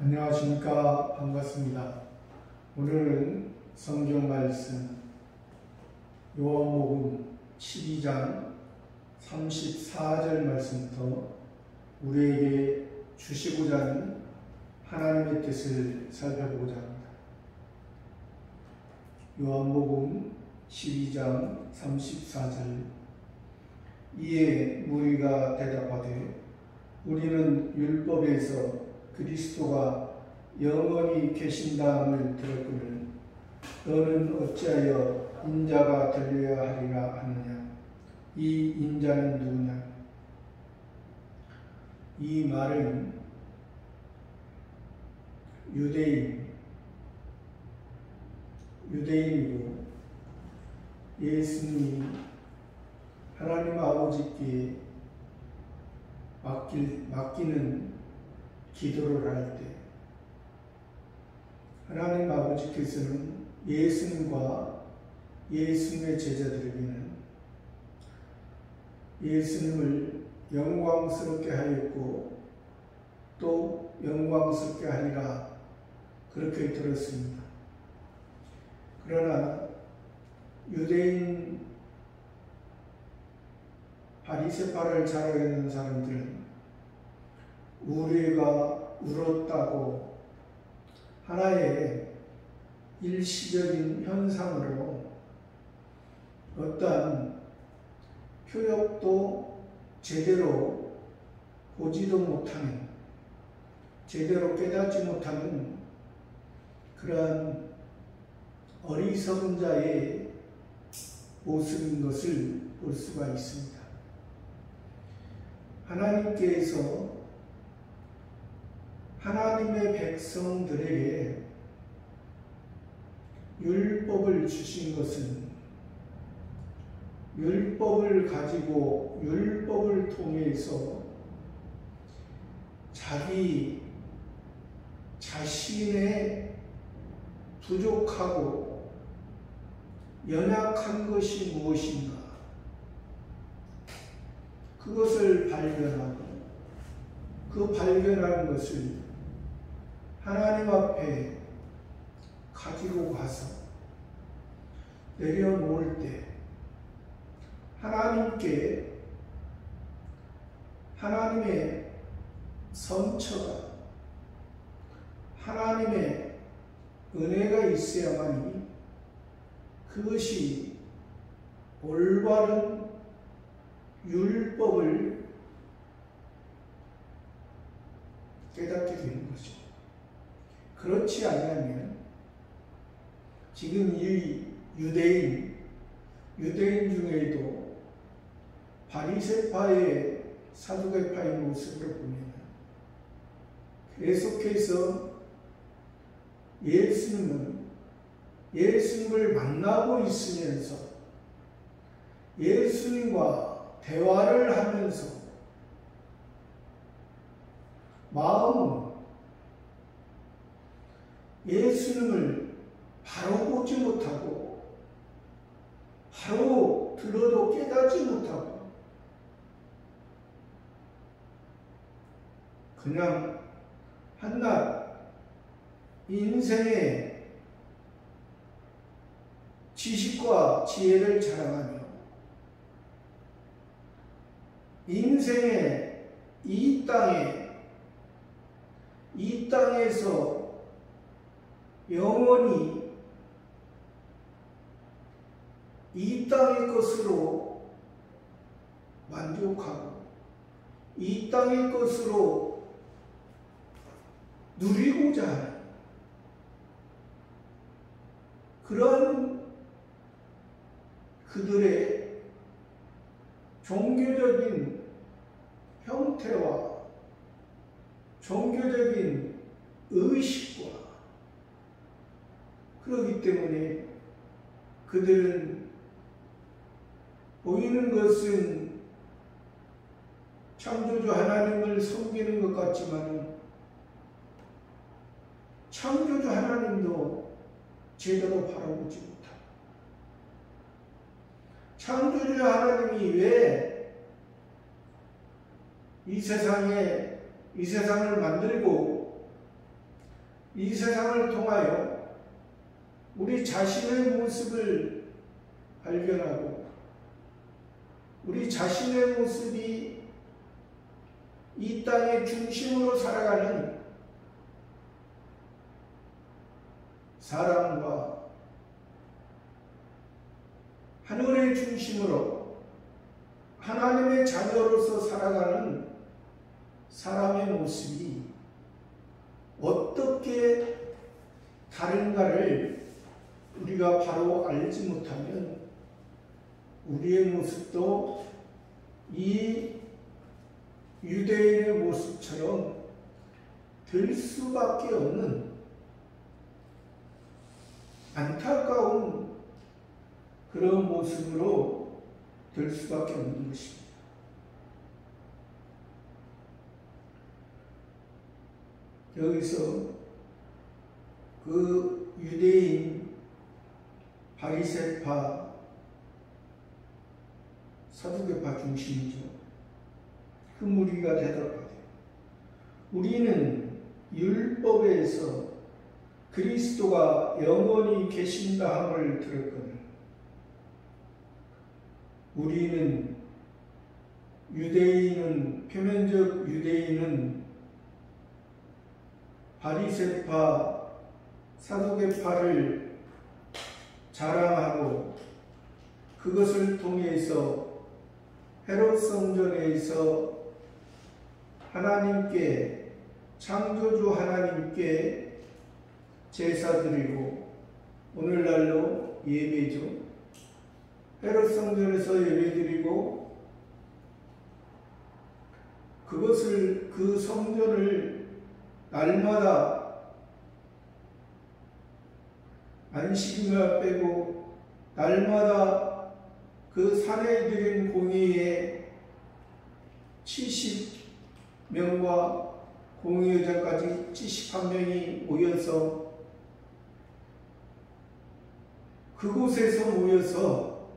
안녕하십니까. 반갑습니다. 오늘은 성경 말씀 요한복음 12장 34절 말씀부터 우리에게 주시고자 하는 하나님의 뜻을 살펴보고자 합니다. 요한복음 12장 34절 이에 무리가 대답하되 우리는 율법에서 그리스도가 영원히 계신다함을 들었거늘 너는 어찌하여 인자가 들려야 하리라 하느냐. 이 인자는 누구냐. 이 말은 유대인이고 예수님이 하나님 아버지께 맡기는 기도를 할 때 하나님 아버지께서는 예수님과 예수님의 제자들에게는 예수님을 영광스럽게 하였고 또 영광스럽게 하리라 그렇게 들었습니다. 그러나 유대인 바리새파를 잘 아는 사람들은 우리가 울었다고 하나의 일시적인 현상으로 어떠한 표적도 제대로 보지도 못하는, 제대로 깨닫지 못하는 그러한 어리석은 자의 모습인 것을 볼 수가 있습니다. 하나님께서 하나님의 백성들에게 율법을 주신 것은 율법을 가지고 율법을 통해서 자기 자신의 부족하고 연약한 것이 무엇인가 그것을 발견하고 그 발견한 것을 하나님 앞에 가지고 가서 내려놓을 때 하나님께 하나님의 선처가 하나님의 은혜가 있어야만이 그것이 올바른 율법을 깨닫게 되는 거죠. 그렇지 않으면 지금 이 유대인 중에도 바리새파의 사두개파의 모습을 보면 계속해서 예수님을 만나고 있으면서 예수님과 대화를 하면서 마음은 예수님을 바로 보지 못하고 바로 들어도 깨닫지 못하고 그냥 한낱 인생의 지식과 지혜를 자랑하며 인생의 이 땅에서 영원히 이 땅의 것으로 만족하고 이 땅의 것으로 누리고자 하는 그런 그들의 종교적인 형태와 종교적인 의식과 그렇기 때문에 그들은 보이는 것은 창조주 하나님을 섬기는 것 같지만 창조주 하나님도 제대로 바라보지 못하고 창조주 하나님이 왜 이 세상을 만들고 이 세상을 통하여 우리 자신의 모습을 발견하고 우리 자신의 모습이 이 땅의 중심으로 살아가는 사람과 하늘의 중심으로 하나님의 자녀로서 살아가는 사람의 모습이 어떻게 다른가를 우리가 바로 알지 못하면 우리의 모습도 이 유대인의 모습처럼 될 수밖에 없는 안타까운 그런 모습으로 될 수밖에 없는 것입니다. 여기서 그 유대인 바리새파 사두개파 중심이죠. 그 무리가 되더라고요. 우리는 율법에서 그리스도가 영원히 계신다 함을 들었거늘 우리는 유대인은 표면적 유대인은 바리새파 사두개파를 자랑하고 그것을 통해서 헤롯 성전에서 하나님께 창조주 하나님께 제사드리고 오늘날로 예배죠. 헤롯 성전에서 예배드리고 그것을 그 성전을 날마다 안식일날 빼고 날마다 그 산에 드린 공의에 70명과 공의의장까지 71명이 모여서 그곳에서 모여서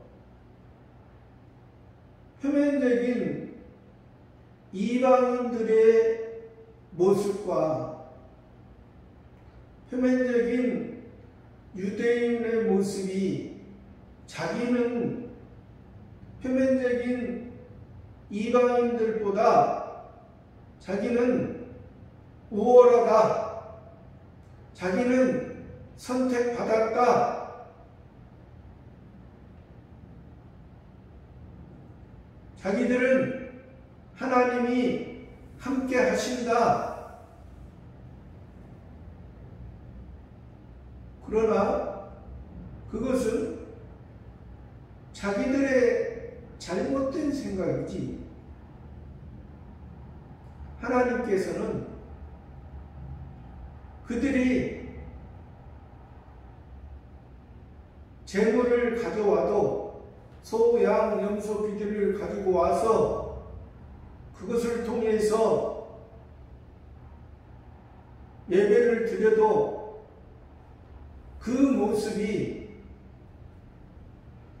표면적인 이방인들의 모습과 표면적인 유대인의 모습이 자기는 표면적인 이방인들보다 자기는 우월하다, 자기는 선택받았다, 자기들은 하나님이 함께 하신다. 그러나 그것은 자기들의 잘못된 생각이지 하나님께서는 그들이 재물을 가져와도 소, 양, 염소, 비둘기를 가지고 와서 그것을 통해서 예배를 드려도 그 모습이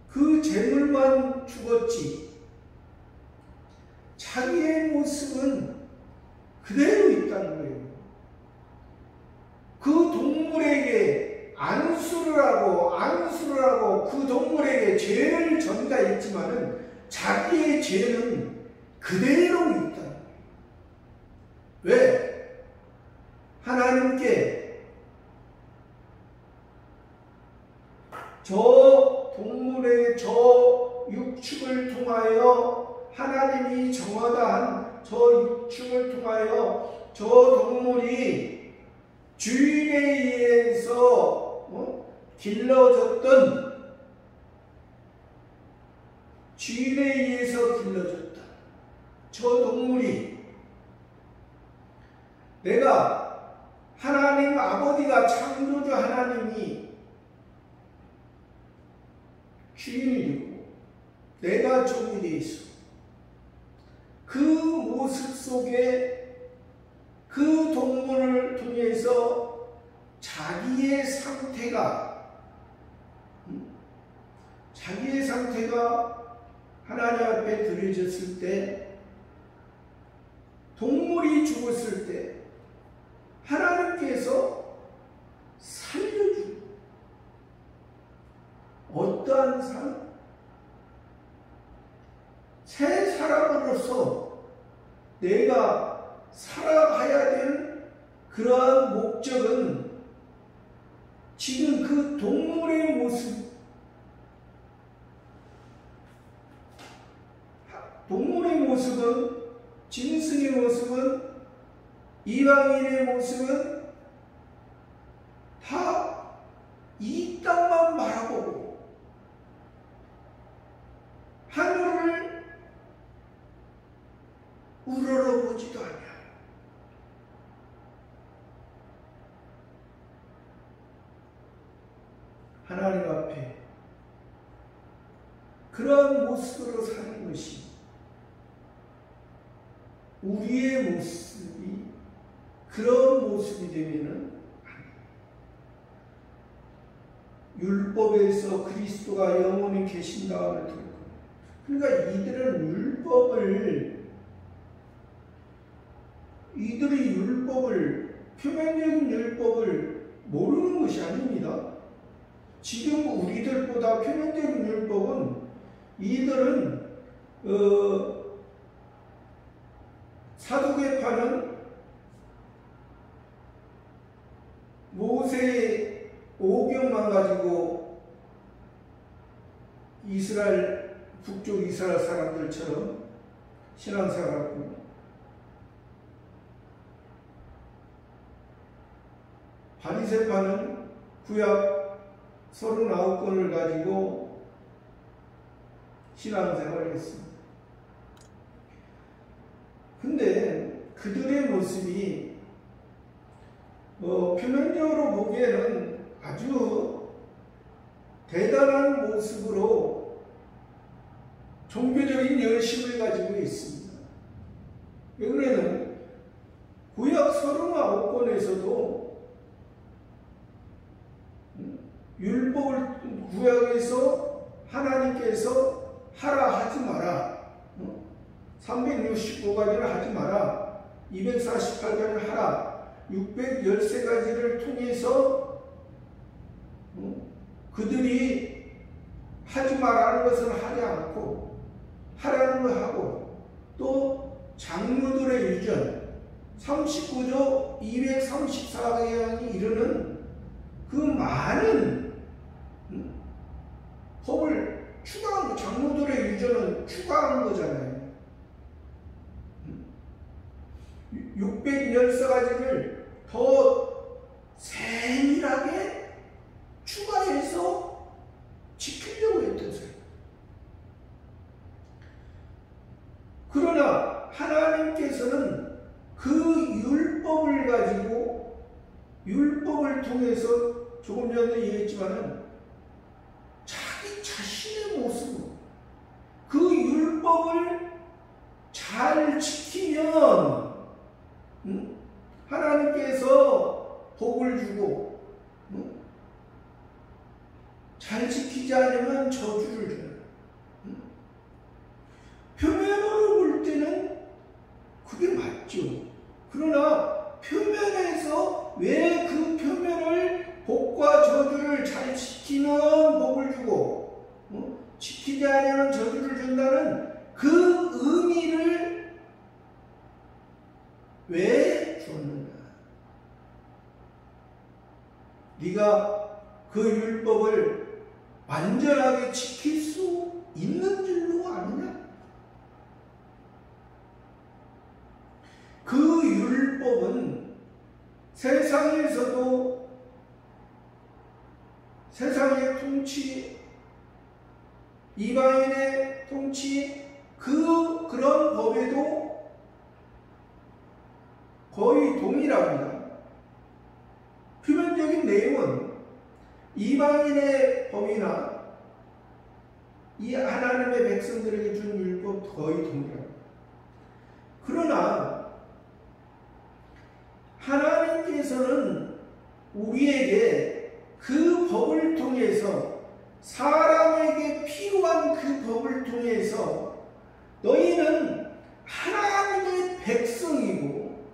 그 재물만 죽었지 자기의 모습은 그대로 있다는 거예요. 그 동물에게 안수를 하고 그 동물에게 죄를 전가했지만은 자기의 죄는 그대로 있다는 거예요. 왜? 하나님께 저 동물의 저 육축을 통하여 하나님이 정하다 한 저 육축을 통하여 저 동물이 주인에 의해서 길러졌던 주인에 의해서 길러졌다. 저 동물이 내가 하나님 아버지가 창조주 하나님이 주인이 되고 내가 종이 되어 있어. 그 모습 속에 그 동물을 통해서 자기의 상태가 하나님 앞에 드려졌을 때, 동물이 죽었을 때 하나님께서 그러한 목적은 지금 그 동물의 모습, 동물의 모습은, 짐승의 모습은, 이방인의 모습은 다 이 땅만 바라보고 하늘을 우러러보지도 않아. 하나님 앞에 그러한 모습으로 사는 것이 우리의 모습이 그런 모습이 되면은 율법에서 그리스도가 영원히 계신다함을 들고, 그러니까 이들이 율법을, 표면적인 율법을 모르는 것이 아닙니다. 지금 우리들보다 표면적인 율법은 이들은 사두개파는 모세의 오경만 가지고 이스라엘, 북쪽 이스라엘 사람들처럼 신앙생활하고, 바리새파는 구약 39권을 가지고 신앙생활을 했습니다. 근데 그들의 모습이 표면적으로 보기에는 아주 대단한 모습으로 종교적인 열심을 가지고 있습니다. 왜 그러냐면 구약 39권에서도 율법을, 구약에서 하나님께서 하라 하지 마라, 365가지를 하지 마라, 248가지를 하라, 613가지를 통해서 그들이 하지 말라는 것은 하지 않고 하라는 걸 하고, 또 장로들의 유전 39조 234개항이 이르는 그 많은 법을 추가한 거, 장로들의 유전은 추가한 거잖아요. 614가지를 더 세밀하게 추가해서 지키려고 했던 사람. 그러나 하나님께서는 그 율법을 가지고, 율법을 통해서 조금 전에 얘기했지만은 자기 자신의 모습으로 그 율법을 잘 지키면 하나님께서 복을 주고, 잘 지키지 않으면 저주를 줘요. 표면으로 볼 때는 그게 맞죠. 그러나 표면에서 왜 그 표면을 복과 저주를 잘 지키면 복을 주고, 지키지 않으면 저주를 준다는 그 의미를 왜 줬느냐? 네가 그 율법을 완전하게 지킬 수 있는 줄로 아느냐? 그 율법은 세상에서도, 세상의 통치, 이방인의 통치, 그런 법에도 거의 동일합니다. 표면적인 내용은 이방인의 법이나 이 하나님의 백성들에게 준 율법 거의 동일합니다. 그러나 하나님께서는 우리에게 그 법을 통해서, 사람에게 필요한 그 법을 통해서 너희는 하나님의 백성이고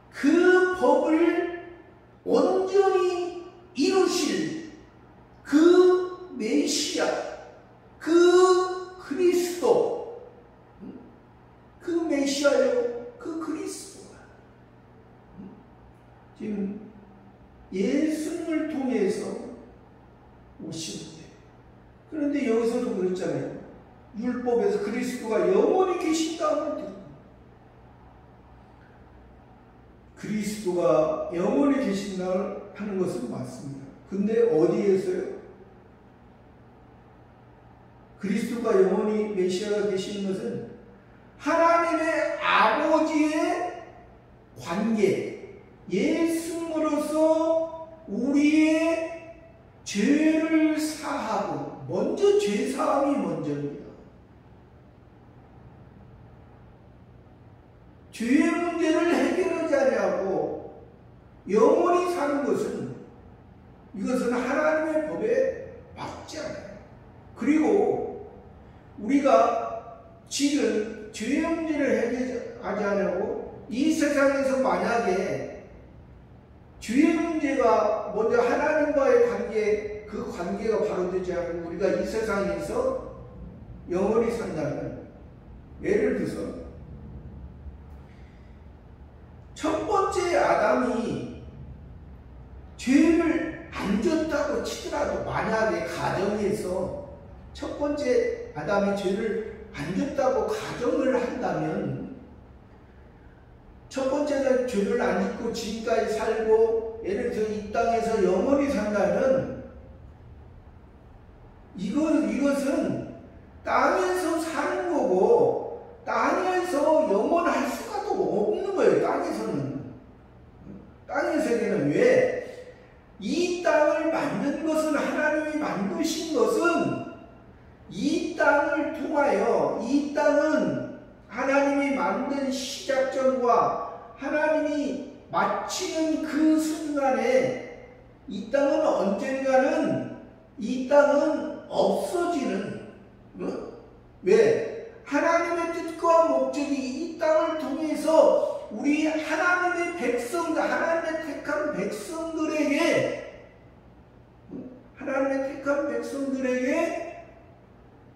그 법을 온전히 이루실 그 메시아, 그 그리스도, 그 메시아요, 그 그리스도가 지금 예수님을 통해서 오신 거예요. 그런데 여기서도 그랬잖아요. 율법에서 그리스도가 영원히 계신다고 들었고, 그리스도가 영원히 계신다 하는 것은 맞습니다. 근데 어디에서요? 그리스도가 영원히 메시아가 계시는 것은 하나님의 아버지의 관계, 예수님으로서 우리의 죄를 사하고, 먼저 죄사함이 먼저입니다. 죄의 문제를 해결하지 않냐고 영원히 사는 것은, 이것은 하나님의 법에 맞지 않아요. 그리고 우리가 지금 죄의 문제를 해결하지 않냐고, 이 세상에서 만약에 죄의 문제가 먼저 하나님과의 관계, 그 관계가 바로 되지 않고 우리가 이 세상에서 영원히 산다면, 예를 들어서 첫 번째 아담이 죄를 안 졌다고 치더라도, 만약에 가정에서 첫 번째 아담이 죄를 안 졌다고 가정을 한다면, 첫 번째는 죄를 안 짓고 지금까지 살고 예를 들어 이 땅에서 영원히 산다면, 이것은 땅에서 사는 거고 땅에서 영원할 수가 또 없는 거예요. 땅에서는 왜? 이 땅을 만든 것은, 하나님이 만드신 것은 이 땅을 통하여, 이 땅은 하나님이 만든 시작점과 하나님이 마치는 그 순간에 이 땅은 언젠가는, 이 땅은 없어지는, 왜? 하나님의 뜻과 목적이 이 땅을 통해서 우리 하나님의 백성들, 하나님의 택한 백성들에게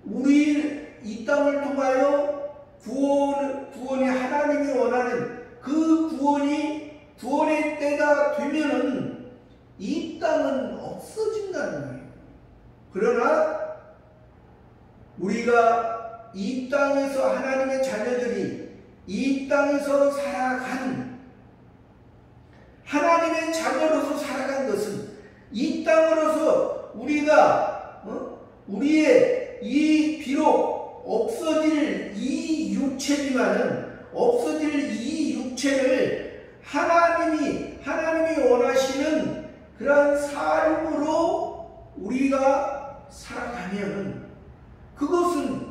우리 이 땅을 통하여 구원이, 하나님이 원하는 그 구원의 때가 되면은 이 땅은 없어진다는 거예요. 그러나 우리가 이 땅에서, 하나님의 자녀들이 이 땅에서 살아간, 하나님의 자녀로서 살아간 것은, 이 땅으로서 우리가 우리의 이 비록 없어질 이 육체지만은, 없어질 이 육체를 하나님이 원하시는 그러한 삶으로 우리가 살아가면, 그것은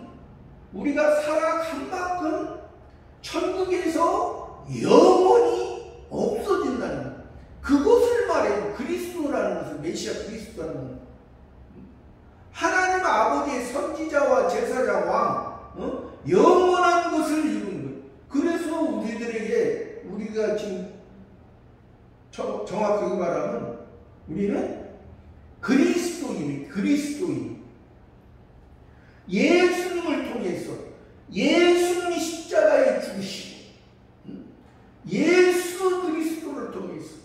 우리가 살아간 만큼 천국에서 영원히 없어진다는 것. 그것을 말해요. 그리스도라는 것은, 메시아 그리스도라는 것. 하나님 아버지의 선지자와 제사자 왕, 영원한 것을 이루는 거예요. 그래서 우리가 지금 정확하게 말하면 우리는 그리스도인. 예수님을 통해서, 예수님이 십자가에 죽으시고, 예수 그리스도를 통해서,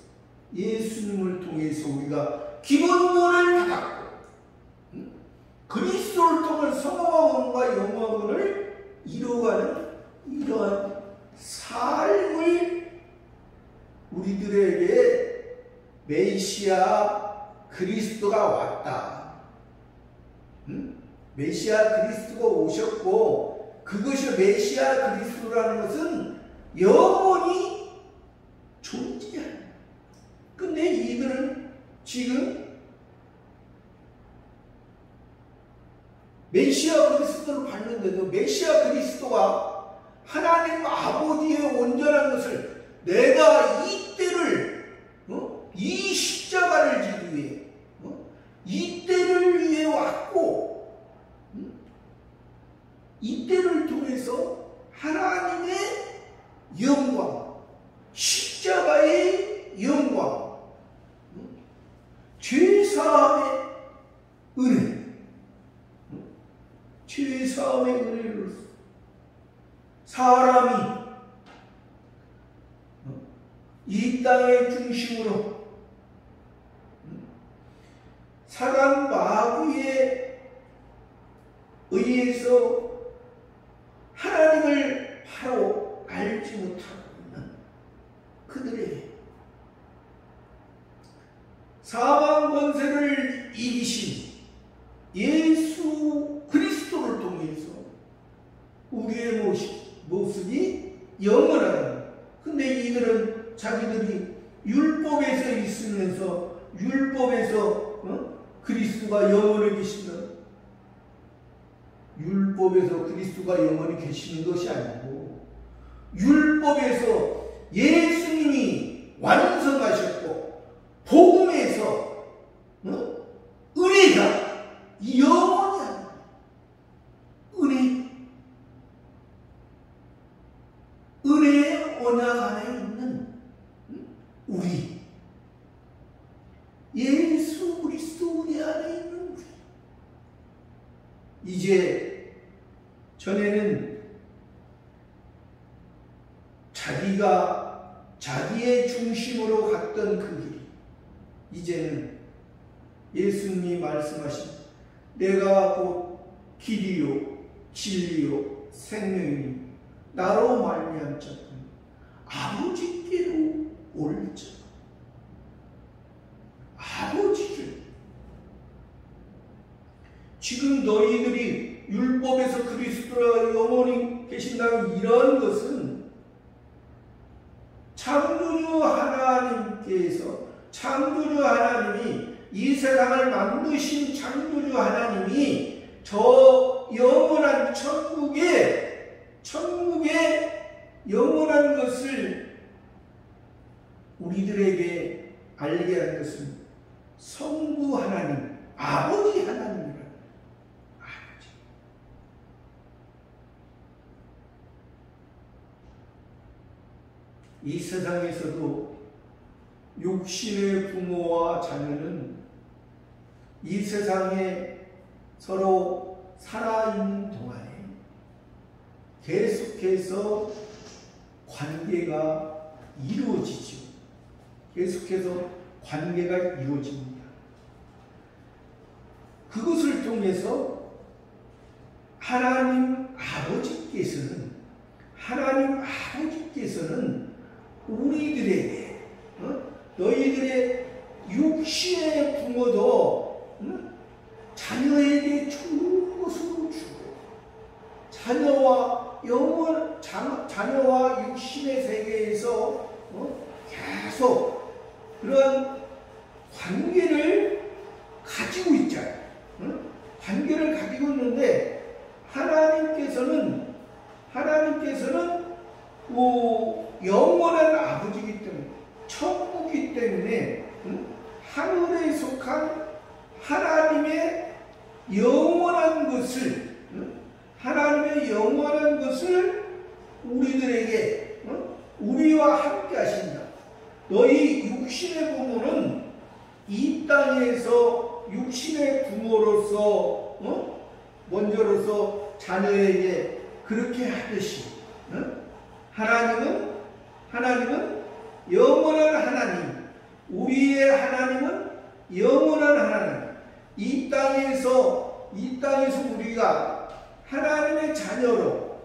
예수님을 통해서 우리가 기본권을 받았고, 그리스도를 통해 성화원과 영화원을 이루어가는 이러한 삶을 우리들에게 메시아 그리스도가 왔다. 메시아 그리스도가 오셨고, 그것이 메시아 그리스도라는 것은 영원히 존재한다. 근데 이들은 지금 메시아 그리스도를 봤는데도, 메시아 그리스도가 하나님 아버지의 온전한 것을, 내가 이 때를, 이 십자가를 지기 위해, 이 때를 위해 왔고, 이 때를 통해서 하나님의 영광, 십자가의 영광, 죄사함의 은혜, 죄사함의 은혜로서 사람이 이 땅의 중심으로 사단 마귀에 의해서 하나님을 바로 알지 못하고 있는 그들에게 사망 권세를 이기신 예수 그리스도를 통해서 우리의 모습이 영원하다. 근데 이들은 자기들이 율법에서 있으면서 율법에서 그리스도가 영원히 계신다. 율법에서 그리스도가 영원히 계시는 것이 아니고 율법에서 예수님이 완성하셨고 복음에서 은혜가 영원히 하는 은혜의 언약 안에 있는 우리 예수 그리스도 은혜 안에 있는 우리 이제 전에는 자기가 자기의 중심으로 갔던 그 길 이제는 예수님이 말씀하신 내가 곧 길이요 진리요 생명이니 나로 말미암 자는 아버지께로 올 자 아버지를 지금 너희들이 율법에서 그리스도가 영원히 계신다는 이런 것은 창조주 하나님이 이 세상을 만드신 창조주 하나님이 저 영원한 천국의 영원한 것을 우리들에게 알게 한 것은 성부 하나님, 아버지 하나님이라는 아버지. 이 세상에서도 육신의 부모와 자녀는 이 세상에 서로 살아있는 동안에 계속해서 관계가 이루어지죠. 계속해서 관계가 이루어집니다. 그것을 통해서 하나님 아버지께서는 우리들에게 너희들의 육신의 부모도 자녀에게 좋은 것으로 주고 자녀와 육신의 세계에서 계속 그런 관계를 가지고 있잖아요. 관계를 가지고 있는데 하나님께서는 영원한 아버지이기 때문에 천국이기 때문에 하늘에 속한 하나님의 영원한 것을 우리들에게 우리와 함께 하신다. 너희 육신의 부모는 이 땅에서 육신의 부모로서 먼저로서 자녀에게 그렇게 하듯이 하나님은 영원한 하나님, 우리의 하나님은 영원한 하나님. 이 땅에서 우리가 하나님의 자녀로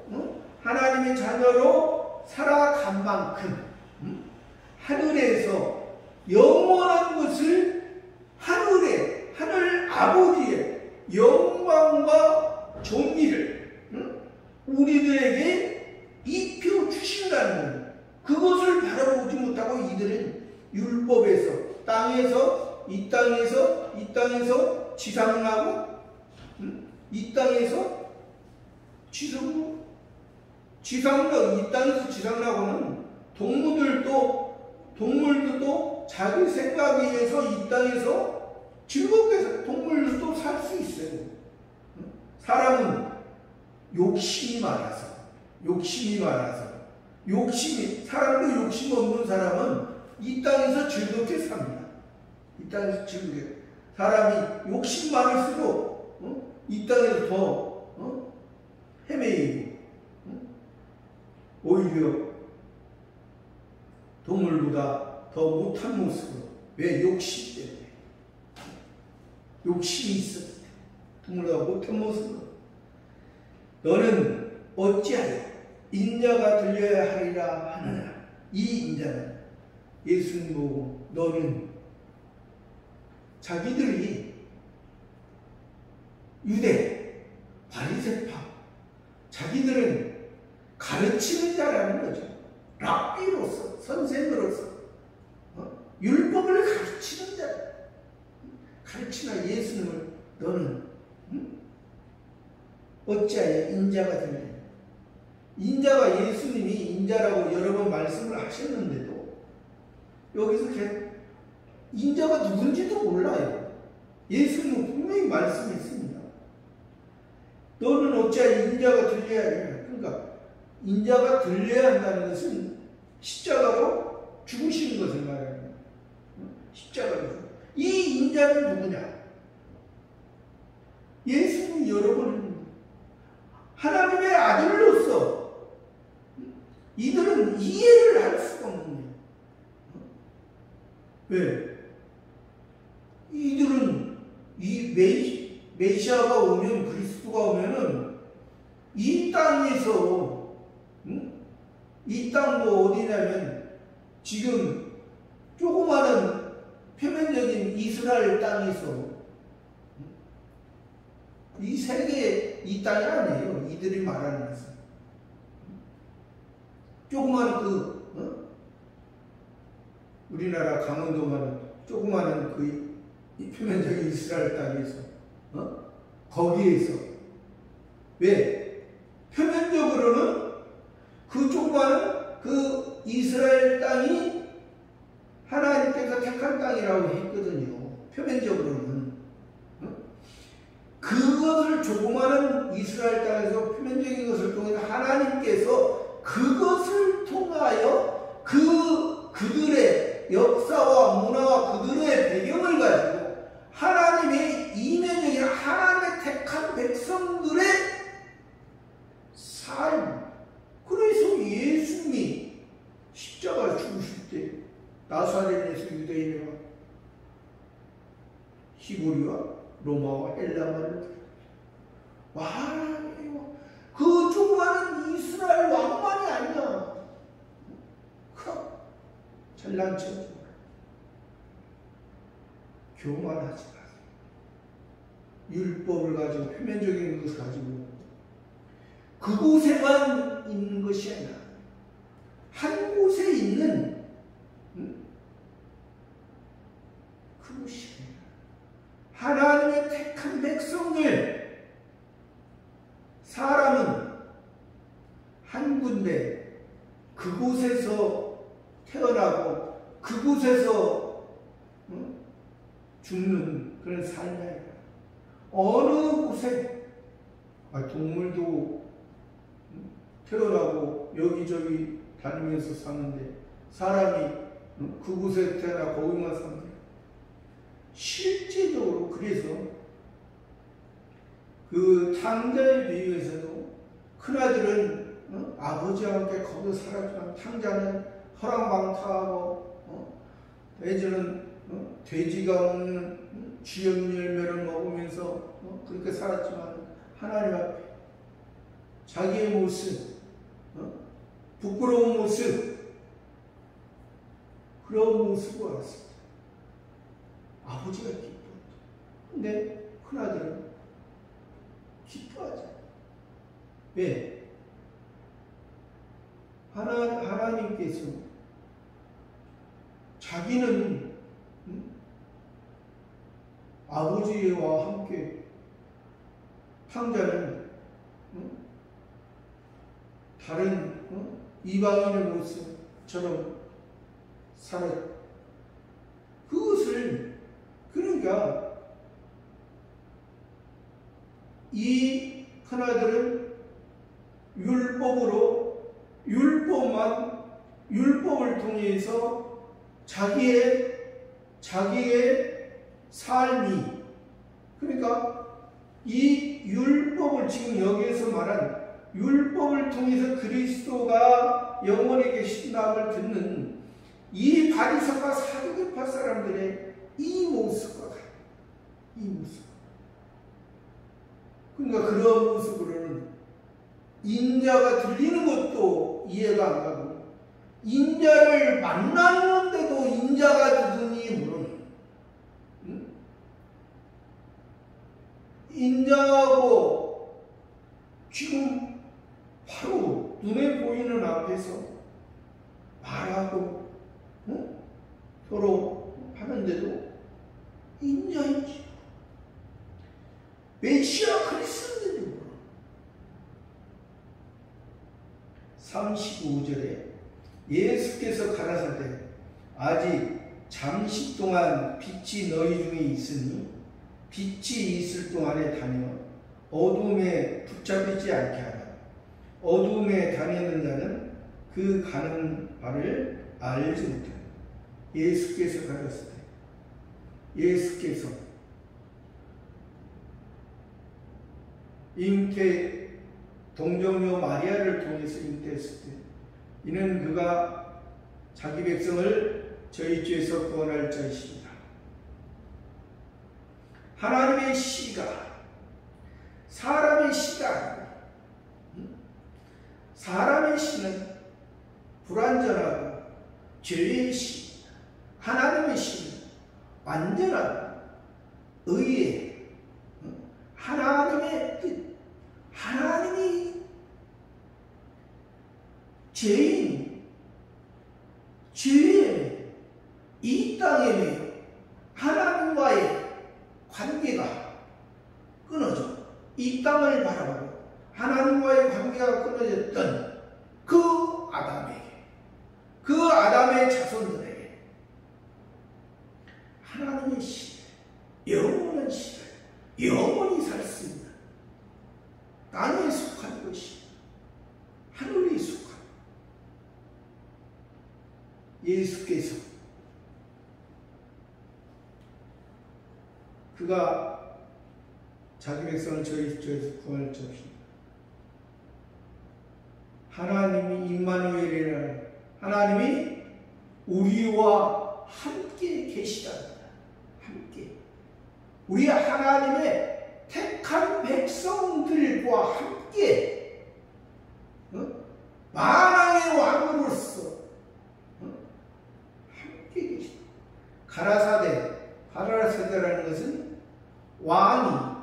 살아간 만큼 하늘에서 영원한 것을 하늘 아버지의 영광과 존귀를 우리들에게 입혀 주신다는 거예요. 그것을 바라보지 못하고 이들은 율법에서 이 땅에서 지상을 하고 이 땅에서 지상을 하고는 동물들도 자기 생각에 의해서 이 땅에서 즐겁게 동물들도 살 수 있어요. 사람은 욕심이 많아서 사람도 욕심 없는 사람은 이 땅에서 즐겁게 삽니다. 이 땅에서 즐겁게. 사람이 욕심 많을수록 이 땅에서 더 헤매이고 오히려 동물보다 더 못한 모습으로. 왜? 욕심 때문에. 욕심이 있었을 때 동물보다 못한 모습으로 너는 어찌하여 인자가 들려야 하리라 하느냐. 이 인자는 예수님 보고 너는 자기들이 유대 바리새파 자기들은 가르치는 자라는 거죠. 랍비로서 선생으로서 율법을 가르치는 자. 가르치나 예수님을 너는 어찌하여 인자가 되느냐. 인자가 예수님이 인자라고 여러 번 말씀을 하셨는데도 여기서 인자가 누군지도 몰라요. 예수님은 분명히 말씀했습니다. 너는 어찌하여 인자가 들려야 하냐. 그러니까 인자가 들려야 한다는 것은 십자가로 죽으시는 것을 말합니다. 십자가로. 이 인자는 누구냐? 예수님이 여러 번 하나님의 아들로서 이들은 이해를 할 수가 없는 거예요. 왜? 이들은 이 메시아가 오면, 그리스도가 오면은 이 땅에서 이 땅 뭐 어디냐면 지금 조그마한 표면적인 이스라엘 땅에서 이 세계 이 땅이 아니에요. 이들이 말하는 것은 조그마한 우리나라 강원도만 조그마한 이 표면적인 이스라엘 땅에서 거기에서 왜 표면적으로는 그 조그마한 그 이스라엘 땅이 하나님께서 택한 땅이라고 했거든요. 표면적으로는 그것을 조그마한 이스라엘 땅에서 표면적인 것을 통해서 하나님께서 그것을 통하여 그들의 역사와 문화와 그들의 배경을 가지고 하나님의 이면적인 하나님의 택한 백성들의 삶. 그래서 예수님이 십자가를 죽으실 때 나사렛에서 유대인과 히브리와 로마와 헬라말을 그 조그마한 이스라엘 왕만이 아니야. 잘난 척 교만하지 마세요. 율법을 가지고 표면적인 것을 가지고 그곳에만 있는 것이 아니라 한 곳에 있는 그것이 하나님의 택한 백성들. 사람은 한 군데 그곳에서 태어나고 그곳에서 죽는 그런 삶이 아니라 어느 곳에 동물도 태어나고 여기저기 다니면서 사는데 사람이 그곳에 태어나 거기만 사는데 실제적으로 그래서 그 탕자의 비유에서도 큰아들은 아버지와 함께 거기서 살았지만 탕자는 허랑방탕하고 돼지는 돼지가 먹는 쥐염 열매를 먹으면서 그렇게 살았지만 하나님 앞에 자기의 모습, 부끄러운 모습, 그런 모습을 알았습니다. 아버지가 기뻐했죠. 근데 큰아들은 기뻐하지 않아요. 왜? 하나님께서 자기는 아버지와 함께 탕자는 다른 이방인의 모습처럼 살았죠. 그것을 그러니까 이 큰아들은 율법을 통해서 자기의 삶이 그러니까 이 율법을 지금 여기에서 말한 율법을 통해서 그리스도가 영원히 계신다를 듣는 이 바리새파 사두개파 사람들의 이 모습과 같아요. 이 모습. 그러니까 그런 모습으로는 인자가 들리는 것도 이해가 안 가고, 인자를 만났는데도 인자가 듣으니 모르는, 인자하고 지금 바로 눈에 보이는 앞에서 말하고 서로 하는데도 인자인지 메시아 그리스도인지 모르는. 35절에 예수께서 가라사대 아직 잠시 동안 빛이 너희 중에 있으니 빛이 있을 동안에 다녀 어둠에 붙잡히지 않게 하라. 어둠에 다니는 자는 그 가는 바를 알지 못해. 예수께서 가라사대, 예수께서 잉태 동정녀 마리아를 통해서 잉태했을 때 이는 그가 자기 백성을 저희 죄에서 구원할 자이십니다. 하나님의 시가 사람의 시가 아니고, 사람의 시는 불완전하고 죄의 시입니다. 하나님의 시는 완전하고 의의, 하나님의 뜻, 하나님이 죄에 이 땅에 매여 하나님과의 관계가 끊어져 이 땅을 바라보고 하나님과의 관계가 끊어졌던 그 아담에게, 그 아담의 자손들에게 하나님의 시를, 영원한 시를, 영원히 살 수 있는 땅에 속한 것이 하늘에 속한 예수께서 그가 자기 백성을 저희 죄에서 구원할 자입니다. 하나님이 임마누엘이라는 하나님이 우리와 함께 계시답니다. 함께 우리 하나님의 택한 백성들과 함께 만왕의 왕으로서 함께 계시다. 가라사대라는 것은 왕이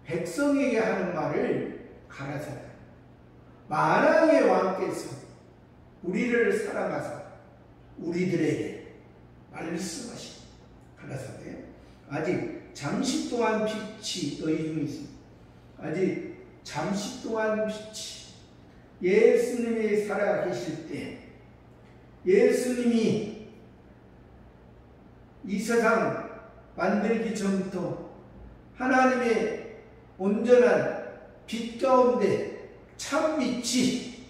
백성에게 하는 말을 가라사대, 만왕의 왕께서 우리를 사랑하사 우리들에게 말씀하신 가라사대. 아직 잠시 동안 빛이 너희 중에 있습니다. 아직 잠시 동안 빛이, 예수님이 살아계실 때, 예수님이 이 세상 만들기 전부터 하나님의 온전한 빛 가운데 참 빛이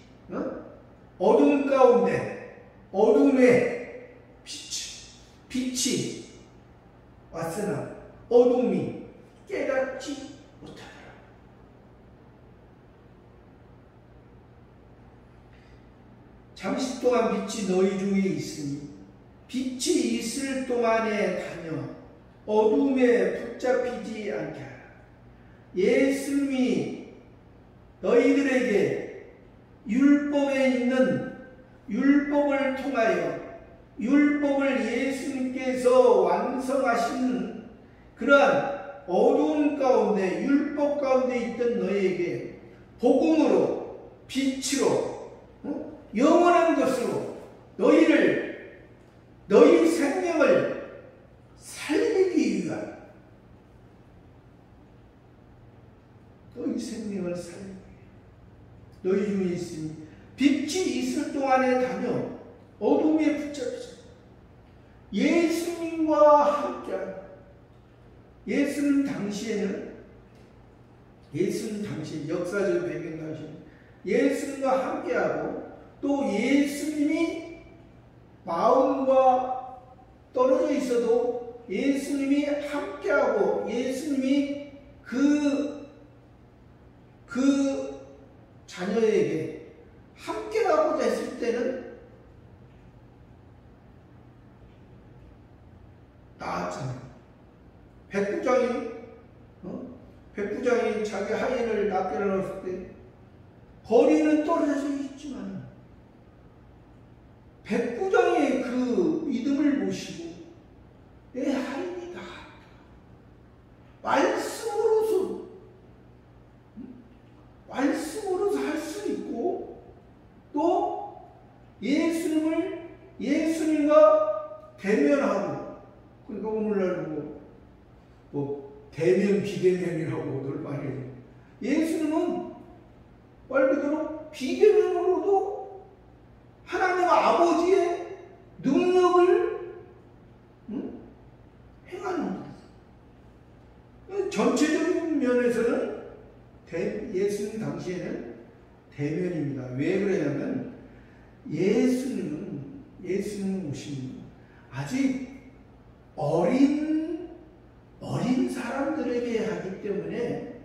어둠 가운데 어둠의 빛이 왔으나 어둠이 깨닫지 못하더라. 잠시 동안 빛이 너희 중에 있으니 빛이 있을 동안에 다녀 어둠에 붙잡히지 않게 하라. 예수님이 너희들에게 율법에 있는 율법을 통하여 율법을 예수님께서 완성하시는 그러한 어두운 가운데 율법 가운데 있던 너희에게 복음으로 빛으로 영원한 것으로 너희 생명을 살리기 위한, 너희 생명을 살리기 위해 너희 중에 있으니 빛이 있을 동안에 다녀 어둠에 붙잡히자. 예수님과 함께하는, 예수님 당시에 역사적 배경 당시에 예수님과 함께하고 또 예수님이 마음과 떨어져 있어도 예수님이 함께하고 예수님이 그 자녀에게 함께하고자 했을 때는 나왔잖아요. 백부장이 자기 하인을 낚여 넣었을 때 거리는 떨어져 있지만 백부장의 그 믿음을 보시고 내 하인이 다 말씀으로서 할 수 있고 또 예수님과 대면하고, 그러니까 오늘날 뭐 대면 비대면이라고들 많이 해요. 예수님은 말 그대로 비대면으로도 하나님 아버지의 능력을 행하는 거예요. 전체적인 면에서는 예수님 당시에는 대면입니다. 왜 그러냐면 예수님은 오신 아직 어린 사람들에게 하기 때문에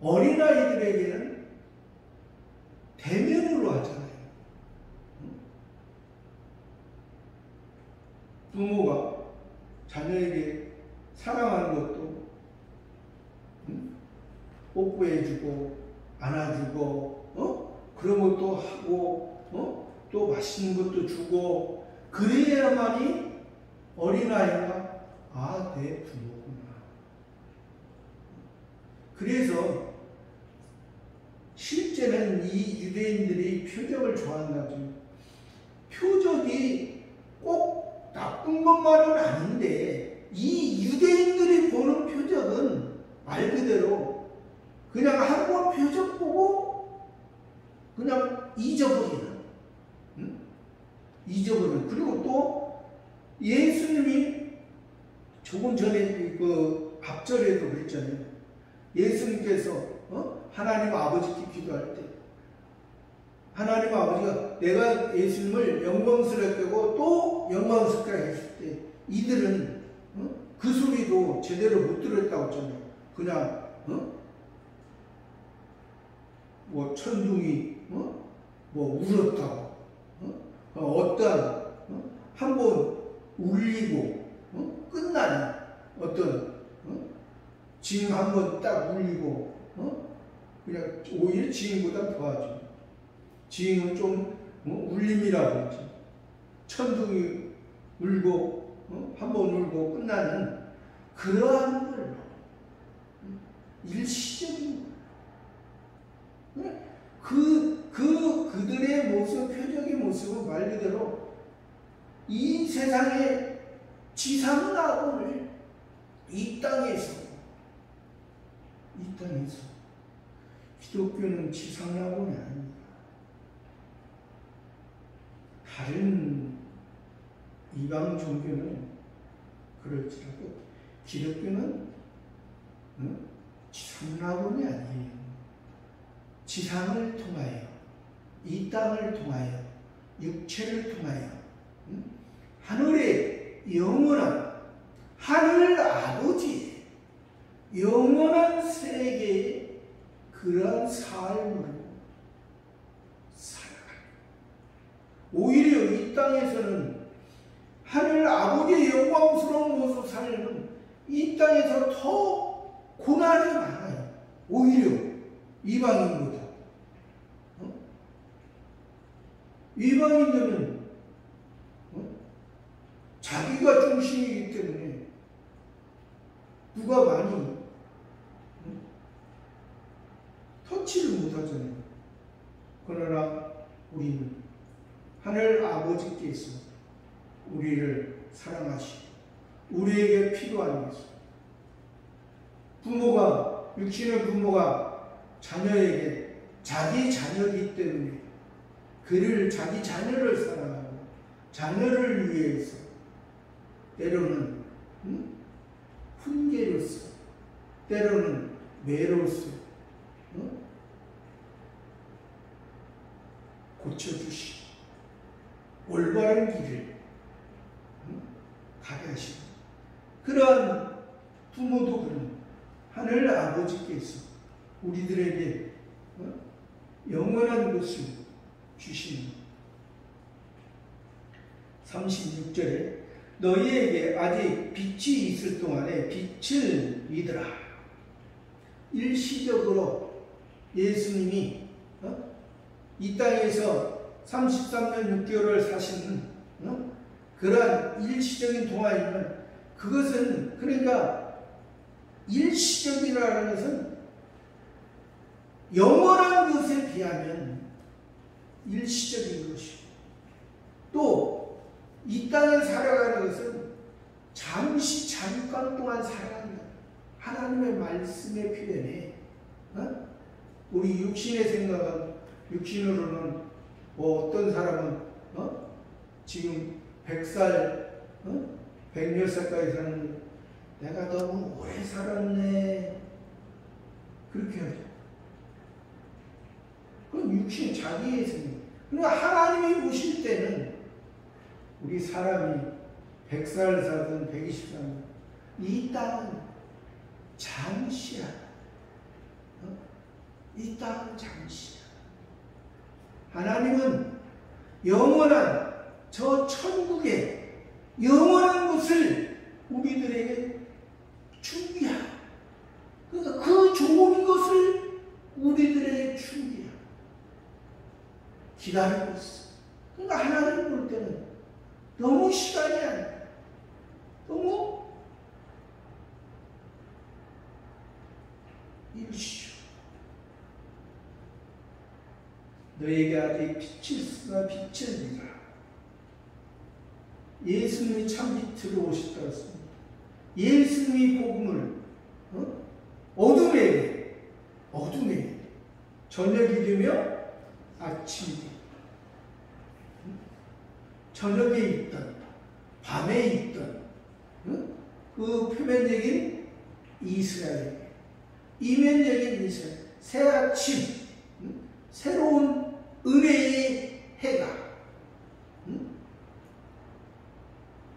어린아이들에게는 대면으로 하잖아요. 부모가 자녀에게 사랑하는 것도 뽀뽀해주고 안아주고 그런 것도 하고 또 맛있는 것도 주고 그래야만이 어린아이가 내 부모구나. 그래서 실제는 이 유대인들이 표적을 좋아한다죠. 표적이 꼭 나쁜 것만은 아닌데 이 유대인들이 보는 표적은 말 그대로 그냥 한 번 표적 보고 그냥 잊어버리는. 그리고 또 예수님이 조금 전에 그 앞절에도 그랬잖아요. 예수님께서 하나님 아버지께 기도할 때 하나님 아버지가 내가 예수님을 영광스럽게 하고 또 영광스럽게 했을 때 이들은 그 소리도 제대로 못 들었다고 했잖아요. 그냥 뭐 천둥이 뭐 울었다고 어떤 한번 울리고 끝나는 어떤 징 한번 딱 울리고 그냥 오히려 징보다 더하죠. 징은 좀 울림이라고 했죠. 천둥이 울고 한번 울고 끝나는 그러한 걸로 일시적인 그들의 모습, 표적의 모습은 말 그대로 이 세상의 지상낙원을 이 땅에서 기독교는 지상낙원이 아닙니다. 다른 이방 종교는 그럴지라도 기독교는 지상낙원이 아니에요. 지상을 통하여 이 땅을 통하여 육체를 통하여 하늘의 영원한 하늘 아버지의 영원한 세계의 그러한 삶으로 살아가요. 오히려 이 땅에서는 하늘 아버지의 영광스러운 모습 살면 이 땅에서 더 고난이 많아요. 오히려 이방인보다. 이방인들은 자기가 중심이기 때문에 누가 많이 터치를 못하잖아요. 그러나 우리는 하늘 아버지께서 우리를 사랑하시고 우리에게 필요한 것을 부모가 육신의 부모가 자녀에게 자기 자녀이기 때문에 자기 자녀를 사랑하고 자녀를 위해서 때로는 훈계로서 때로는 매로서 고쳐주시고 올바른 길을 가게 하시고 그러한 부모도 그런 하늘 아버지께서 우리들에게 영원한 것을 주시는 36절에 너희에게 아직 빛이 있을 동안에 빛을 믿으라. 일시적으로 예수님이 이 땅에서 33년 6개월을 사시는 그러한 일시적인 동안이면 그것은 그러니까 일시적이라는 것은 영원한 것에 비하면 일시적인 것이고 또 이 땅을 살아가는 것은 잠시 잠깐 동안 살아가는 것. 하나님의 말씀의 표현에 우리 육신의 생각은 육신으로는 뭐 어떤 사람은 지금 100살 100몇 살까지 사는 내가 너무 오래 살았네 그렇게 하죠. 그건 육신 자기의 생각. 그러니까 하나님이 보실 때는 우리 사람이 100살 살든 120살 이 땅은 잠시야. 이 땅은 잠시야. 하나님은 영원한 저 천국의 영원한 것을 우리들에게 준비하고 그러니까 그 좋은 것을 우리들에게 준비하고 기다리고 있어. 그러니까 하나님 볼 때는 너무 시간이 안 돼. 너무 일시죠. 너에게 아직 빛이 있으나 빛을 믿어라. 예수님이 참 빛으로 오셨다고 했습니다. 예수님이 복음을 어둠에 저녁이 되며 아침이 되며 저녁에 있던 밤에 있던 그 표면적인 이스라엘 이면적인 이스라엘 새 아침 새로운 은혜의 해가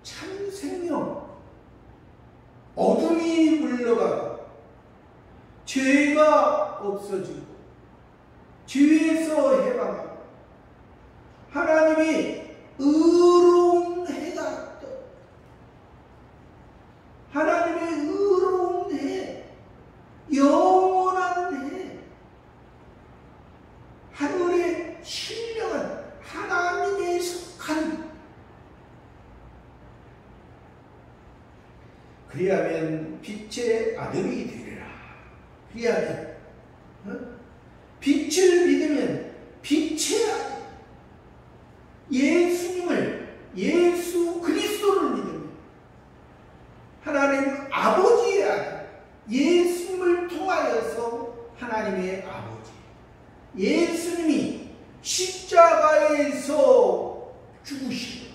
참 생명 어둠이 물러가고 죄가 없어지고 죄에서 해방하고 하나님이 의로운 해가 떠 하나님의 의로운 해 영원한 해 하늘의 신령한 하나님에 속한 그리하면 빛의 아들이 되리라. 그리하면 빛을 믿으면 빛의 아들 예수 그리스도를 믿으면 하나님 아버지의 아들 예수님을 통하여서 하나님의 아버지 예수님이 십자가에서 죽으시고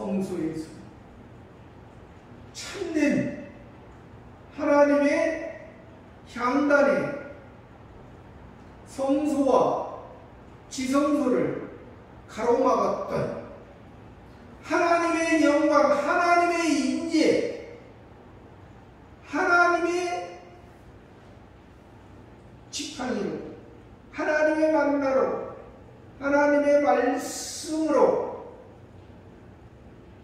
성소에서 참된 하나님의 향단에 성소와 지성소를 가로막았던 하나님의 영광, 하나님의 인재, 하나님의 지팡이로, 하나님의 만나로, 하나님의 말씀으로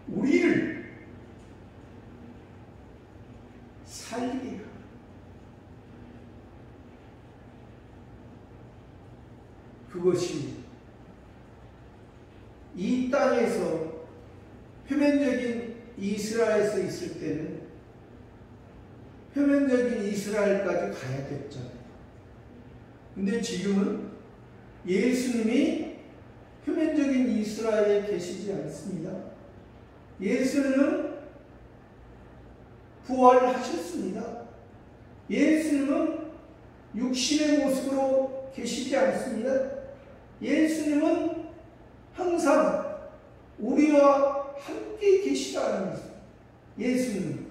우리를 살리게 합니다. 그것이 이 땅에서 표면적인 이스라엘에서 있을 때는 표면적인 이스라엘까지 가야 됐잖아요. 근데 지금은 예수님이 표면적인 이스라엘에 계시지 않습니다. 예수님은 부활하셨습니다. 예수님은 육신의 모습으로 계시지 않습니다. 예수님은 항상 우리와 함께 계시다는 것입니다. 예수님은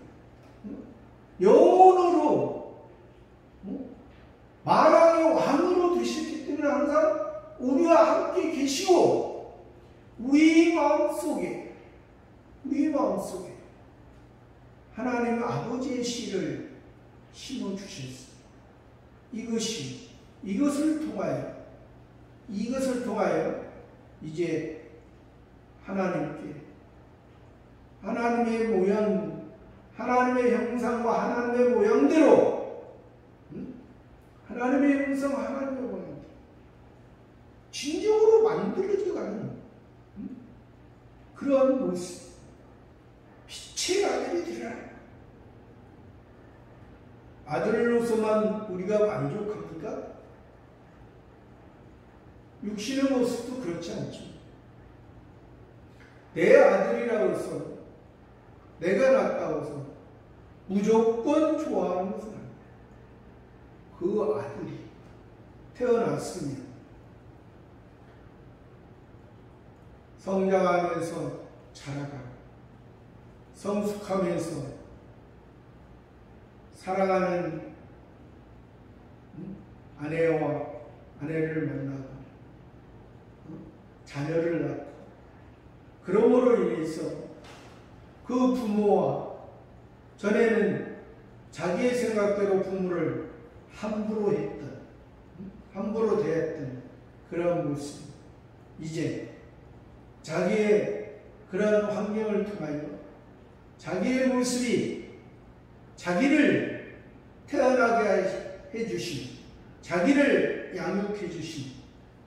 영원으로 만왕의 왕으로 되셨기 때문에 항상 우리와 함께 계시고 우리 마음속에 하나님 아버지의 씨를 심어주셨어요. 이것을 통하여 이제 하나님께 하나님의 모양, 하나님의 형상과 하나님의 모양대로, 하나님의 형상, 하나님의 모양대로 진정으로 만들어져가는 그런 모습, 빛의 아들이 되라. 아들로서만 우리가 만족합니까? 육신의 모습도 그렇지 않죠. 내 아들이라고 해서 내가 낫다고 무조건 좋아하는 것은 아닙니다. 그 아들이 태어났으면 성장하면서 자라가고 성숙하면서 사랑하는 아내를 만나고 자녀를 낳고 그러므로 인해서 그 부모와 전에는 자기의 생각대로 부모를 함부로 대했던 그런 모습, 이제 자기의 그런 환경을 통하여 자기의 모습이 자기를 태어나게 해주신, 자기를 양육해 주신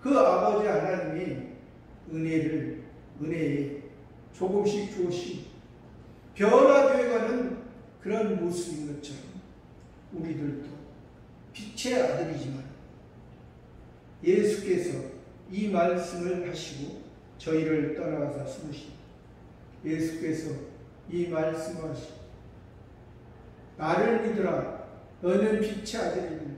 그 아버지 하나님의 은혜에 조금씩 변화되어가는 그런 모습인 것처럼 우리들도 빛의 아들이지만 예수께서 이 말씀을 하시고 저희를 떠나가서 숨으신 예수께서 이 말씀을 하시고 나를 믿으라 너는 빛의 아들이니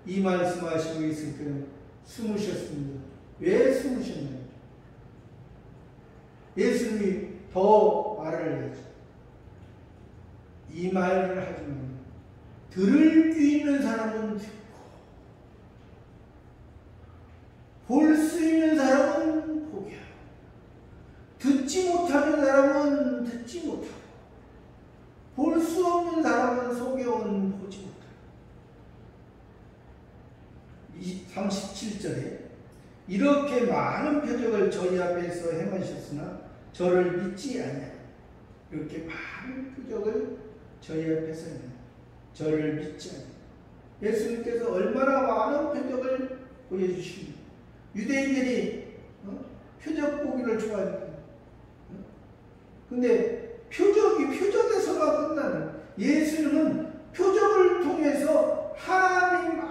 이 말씀하시고 예수께서는 숨으셨습니다. 왜 숨으셨나요? 예수님이 더 말을 해야지. 이 말을 하지만 들을 귀 있는 사람은 듣고 볼 수 있는 사람은 보게 하고 듣지 못하는 사람은 듣지 못하고 볼 수 없는 사람은 속여온 보지 못하고 37절에 이렇게 많은 표적을 저희 앞에서 행하셨으나 저를 믿지 아니하니 이렇게 많은 표적을 저희 앞에서 행하니 저를 믿지 아니하니 예수님께서 얼마나 많은 표적을 보여주십니까? 유대인들이 표적 보기를 좋아합니다. 근데 표적에서만 끝나는 예수님은 표적을 통해서 하나님의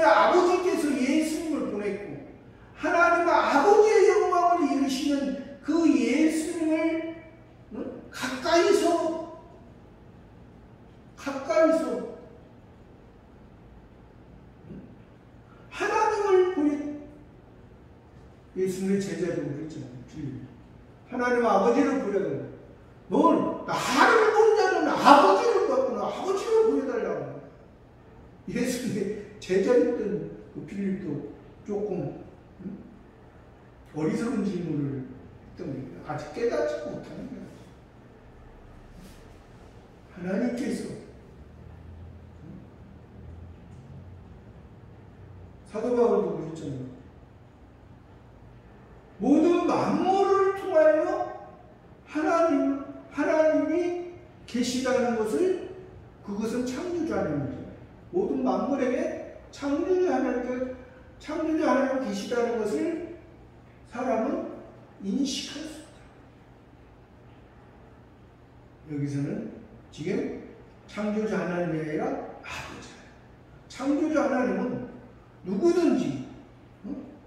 아버지께서 예수님을 보냈고 하나님의 아버지의 영광을 이루시는 그 예수님을 가까이서 하나님을 보내 예수님의 제자도 그랬잖아요. 하나님 아버지를 보여달라. 넌 나를 보는 자는 아버지를 봤구나. 아버지를 보여달라고. 예수님의 제자였던 그 빌립도 조금 어리석은 질문을 했던 거예요. 아직 깨닫지 못하는 거예요. 하나님께서 사도 바울도 그랬잖아요. 모든 만물을 통하여 하나님이 계시다는 것을 그것은 창조주 하나님이죠. 모든 만물에게 창조주 하나님 계시다는 것을 사람은 인식할 수 있다. 여기서는 지금 창조주 하나님이 아니라 아버지예요. 창조주 하나님은 누구든지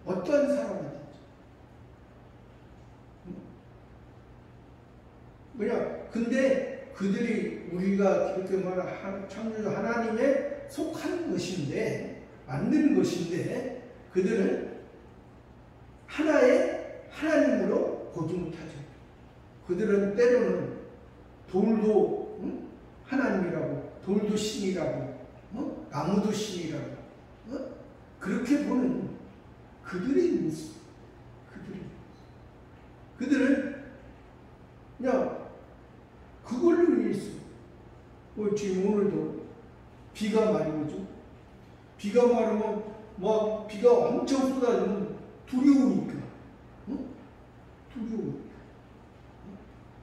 어떤 사람이든지 근데 그들이 우리가 그렇게 말하는 창조주 하나님에 속한 것인데 만든 것인데 그들은 하나의 하나님으로 보지 못하죠. 그들은 때로는 돌도 하나님이라고, 돌도 신이라고, 나무도 신이라고 그렇게 보는 그들의 모습. 그들은 그냥 그걸로 위해서 지금 오늘도 비가 많이 오죠. 비가 많으면 막 비가 엄청 쏟아지면 두려우니까, 두려워.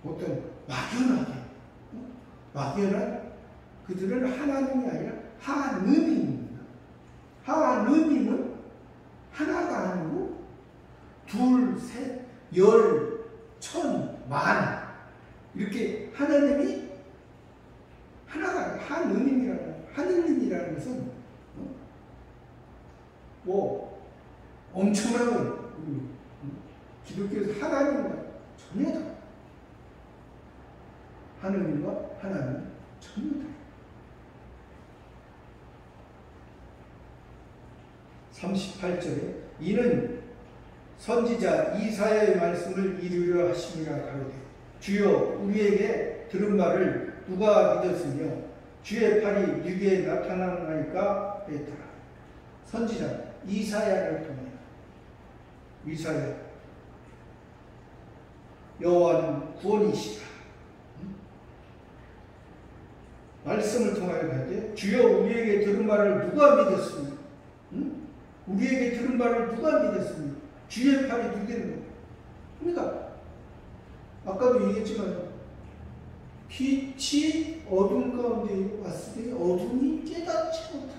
어떤 막연한 그들은 하나님이 아니라 하느님입니다. 하느님은 하나가 아니고 둘, 셋, 열, 천, 만 이렇게 하나님이 하나가 아니라 하느님이라는 것은 엄청난 건 기독교에서 하나님과 전혀 다르다. 하느님과 하나님 전혀 다르다. 38절에 이는 선지자 이사야의 말씀을 이루려 하심이라 하거든. 주여 우리에게 들은 말을 누가 믿었으며 주의 팔이 누구에 나타나나이까 했더라. 선지자 이사야를 통해 이사야 여호와는 구원이시다. 말씀을 통하여 가되 주여 우리에게 들은 말을 누가 믿었습니까? 우리에게 들은 말을 누가 믿었습니까? 주의 팔이 누구는 그러니까 아까도 얘기했지만 빛이 어둠 가운데 왔을 때 어둠이 깨닫지 못한다.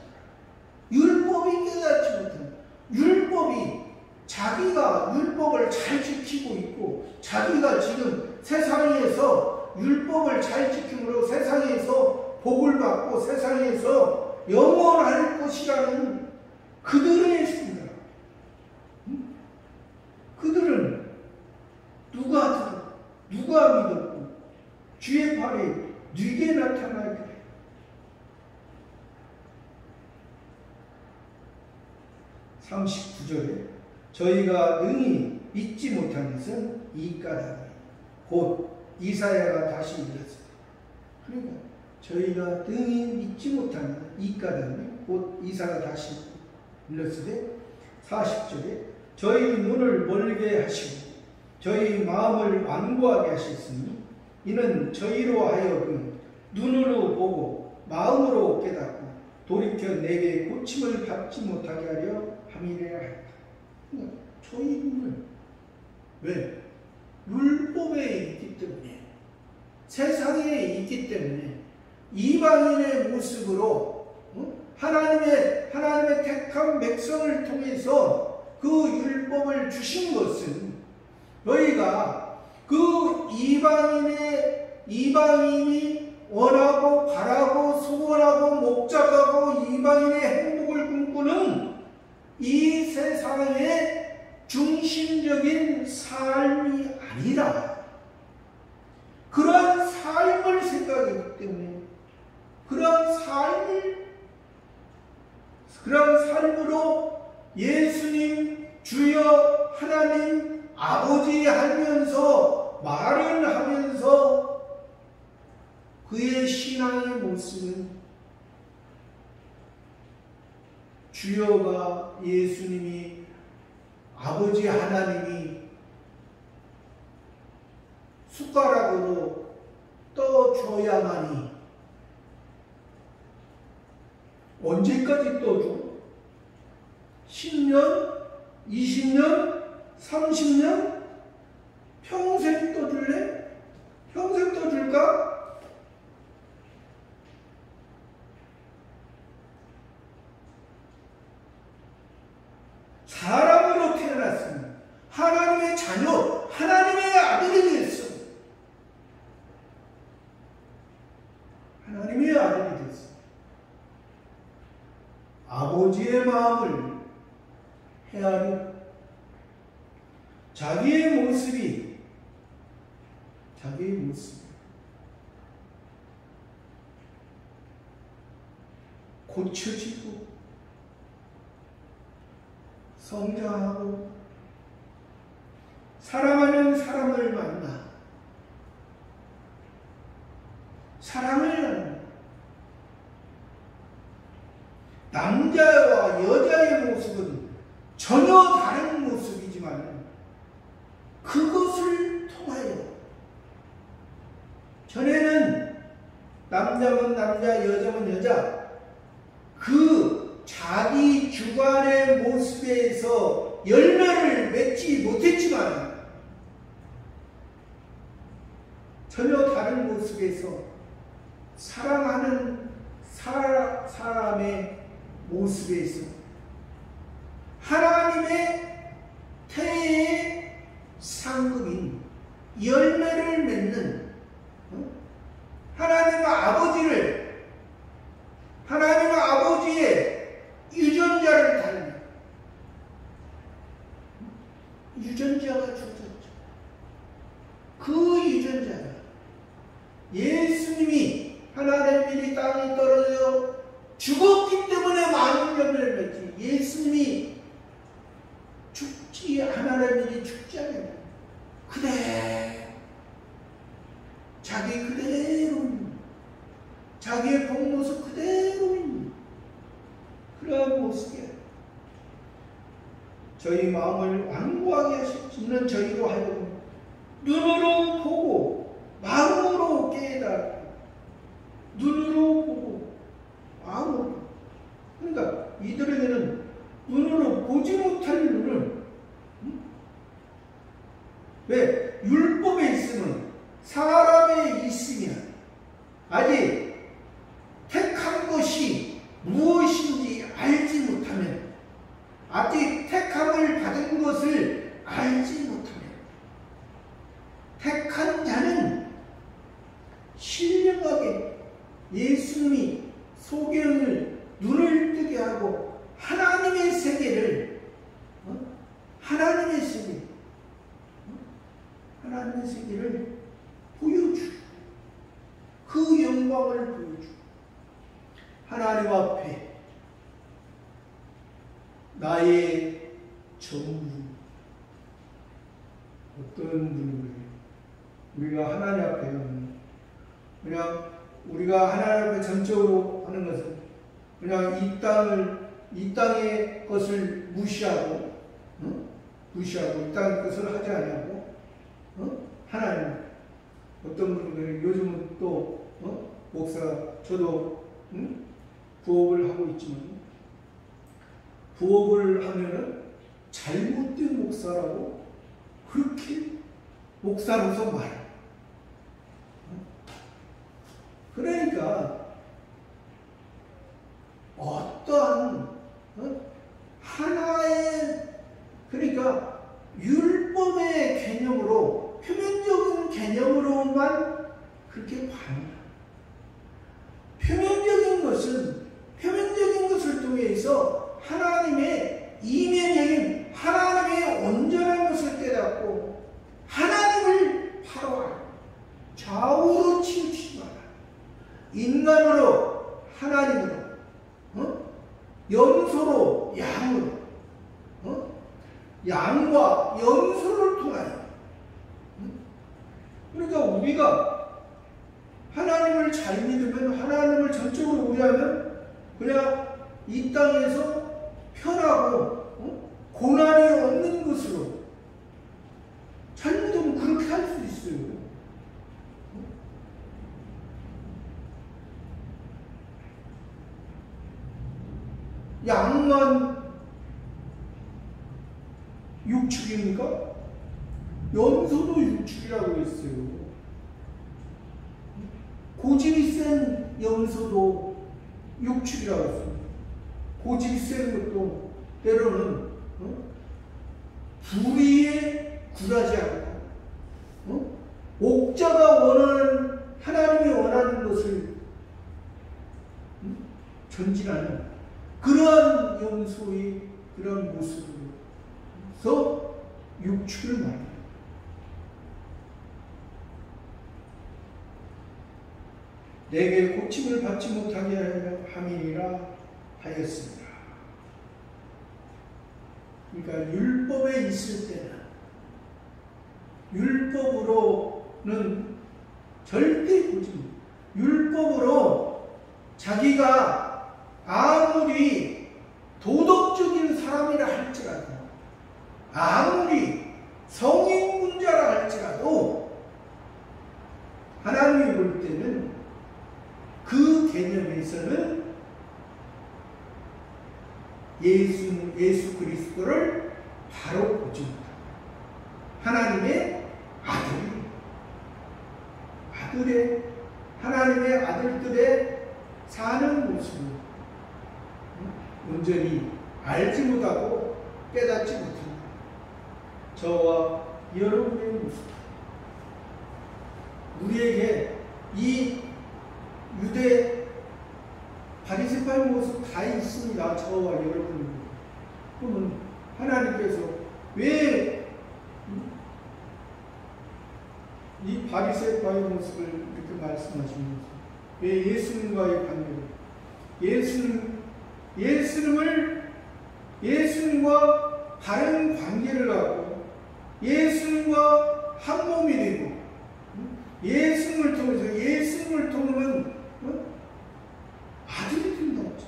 율법이 깨닫지 못한다. 율법이 자기가 율법을 잘 지키고 있고 자기가 지금 세상에서 율법을 잘 지킴으로 세상에서 복을 받고 세상에서 영원할 것이라는 그들의 생각. 그들은 누가 믿었고 주의 팔이 누게 나타나야 돼. 39절에 저희가 능히 믿지 못한 것은 이 까닭이 곧 이사야가 다시 일렀습니다. 그러니까 저희가 능히 믿지 못한 이 까닭이 곧 이사가 다시 일렀으되 40절에 저희 눈을 멀게 하시고 저희 마음을 완고하게 하셨으니 이는 저희로 하여금 눈으로 보고 마음으로 깨닫고 돌이켜 내게 고침을 받지 못하게 하려 함이래야 할까. 그러니까 저희 눈을 왜? 율법에 있기 때문에 세상에 있기 때문에 이방인의 모습으로 하나님의 택한 백성을 통해서 그 율법을 주신 것은 너희가 그 이방인이 원하고 바라고 소원하고 목적하고 이방인의 행복을 꿈꾸는 이 세상의 중심적인 삶이 아니라 그러한 삶을 생각하기 때문에 그러한 삶으로 예수님 주여 하나님 아버지 하면서 말을 하면서 그의 신앙의 모습은 주여가 예수님이 아버지 하나님이 숟가락으로 떠줘야만이 언제까지 떠줘? 10년? 20년? 30년? 평생 떠줄래? 평생 떠줄까? 사람으로 태어났습니다. 하나님의 자녀, 하나님의 아들이 됐어. 하나님의 아들이 됐어. 아버지의 마음을 헤아려 자기의 모습이 고쳐지고 성장하고 사랑하는 사람을 만나 사랑을 나누는 남자와 여자의 모습은 전혀 다른 모습이지만 그것을 통하여 전에는 남자면 남자, 여자면 여자, 그 자기 주관의 모습에서 열매를 맺지 못했지만 전혀 다른 모습에서 사랑하는 사람의 모습에서 하나님의 태의 상급인 열매를 맺는 하나님 아버지의 유전자를 달리 유전자가 주어졌죠. 그 유전자가 예수님이 하나님이 땅에 떨어져 죽었기 때문에 많은 열매를 맺지, 예수님이 죽지 하나님이 죽지 않아요. 자기 그대로 자기의 본 모습 그대로인 그러한 모습이에요. 저희 마음을 완고하게 하시는 저희로 하여금 눈으로 보고 마음으로 깨닫고 눈으로 보고 마음으로, 그러니까 이들에게는 눈으로 보지 못할 눈을, 왜? 율법에 있으면 사람에 있으면 아직 택한 것이 무엇인지 알지 못하면, 아직 택함을 받은 것을 알지 못하면, 택한 자는 신령하게 예수님이 소경을 눈을 뜨게 하고 하나님의 세계를 보여주고 그 영광을 보여주고 하나님 앞에 나의 전부, 어떤 분을 우리가 하나님 앞에 그냥 우리가 하나님 앞에 전적으로 하는 것은 그냥 이 땅의 것을 무시하고 이 땅의 것을 하지 아니하고 하나님, 어떤 분들은 요즘은 또 목사, 저도 부업을 하고 있지만 부업을 하면은 잘못된 목사라고 그렇게 목사로서 말해. 그러니까 어떠한 하나의, 그러니까 율법의 개념으로, 표면적인 개념으로만 그렇게 봐요. 표면적인 것을 통해서 하나님의 이면적인 하나님의 온전한 것을 깨닫고 하나님을 바로 알고 좌우로 치우치지 마라. 인간으로 하나님으로, 염소로 양으로, 양과 염소를 통하여. 그러니까 우리가 하나님을 잘 믿으면, 하나님을 전적으로 의하면 그냥 이 땅에서 편하고 고난이 없는 것으로 잘 믿으면 그렇게 할 수 있어요. 양만 육축입니까? 염소도 육축이라고 했어요. 고집이 센 염소도 육축이라고 했어요. 고집이 센 것도 때로는 불의에 굴하지 않고 옥자가 원하는, 하나님이 원하는 것을 전진하는 그러한 염소의 그런 모습으로서 육축을 말합니다. 내게 고침을 받지 못하게 함이니라 하였습니다. 그러니까 율법에 있을 때는, 율법으로는 절대 고침, 율법으로 자기가 아무리 도덕적인 사람이라 할지라도, 아무리 성인군자라 할지라도 하나님이 볼 때는 그 개념에서는 예수 그리스도를 바로 보지 못합니다. 하나님의 하나님의 아들들의 사는 모습을 온전히 알지 못하고 깨닫지 못합니다. 저와 여러분의 모습, 우리에게 이 유대 바리새파의 모습 다 있습니다. 저와 여러분. 그러면 하나님께서 왜 이 바리새파의 모습을 이렇게 말씀하시면서 왜 예수님과의 관계를 예수님과 바른 관계를 갖고 예수님과 한 몸이 되고 예수님을 통하면 아들이 된다고 하죠.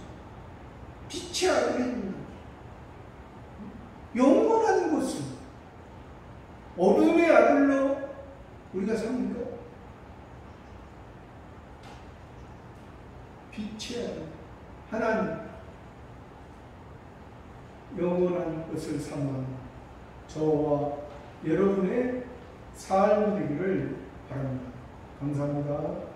빛의 아들이 된다고 하죠. 영원한 것은 어둠의 아들로 우리가 삽니까? 빛의 아들 하나님 영원한 것을 삼아 저와 여러분의 삶이 되기를 바랍니다. 감사합니다.